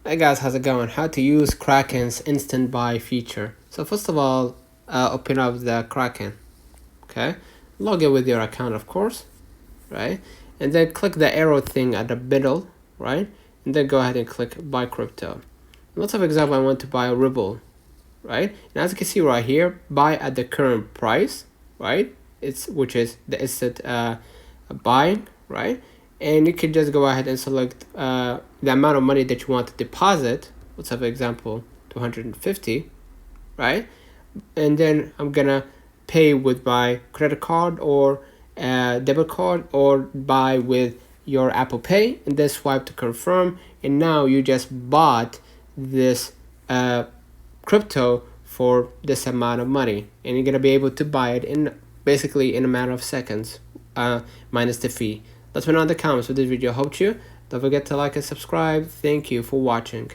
Hey guys, how's it going? How to use Kraken's instant buy feature. So first of all, open up the Kraken, okay? Log in with your account, of course, right? And then click the arrow thing at the middle, right? And then go ahead and click buy crypto. Let's have an example. I want to buy a Ripple, right? And as you can see right here, buy at the current price, right? Which is the instant buying, right? And you can just go ahead and select the amount of money that you want to deposit. Let's have an example, 250, right? And then I'm gonna pay with my credit card or debit card, or buy with your Apple Pay, and then swipe to confirm. And now you just bought this crypto for this amount of money, and you're gonna be able to buy it in basically in a matter of seconds, minus the fee. Let me know in the comments if this video helped you. Don't forget to like and subscribe. Thank you for watching.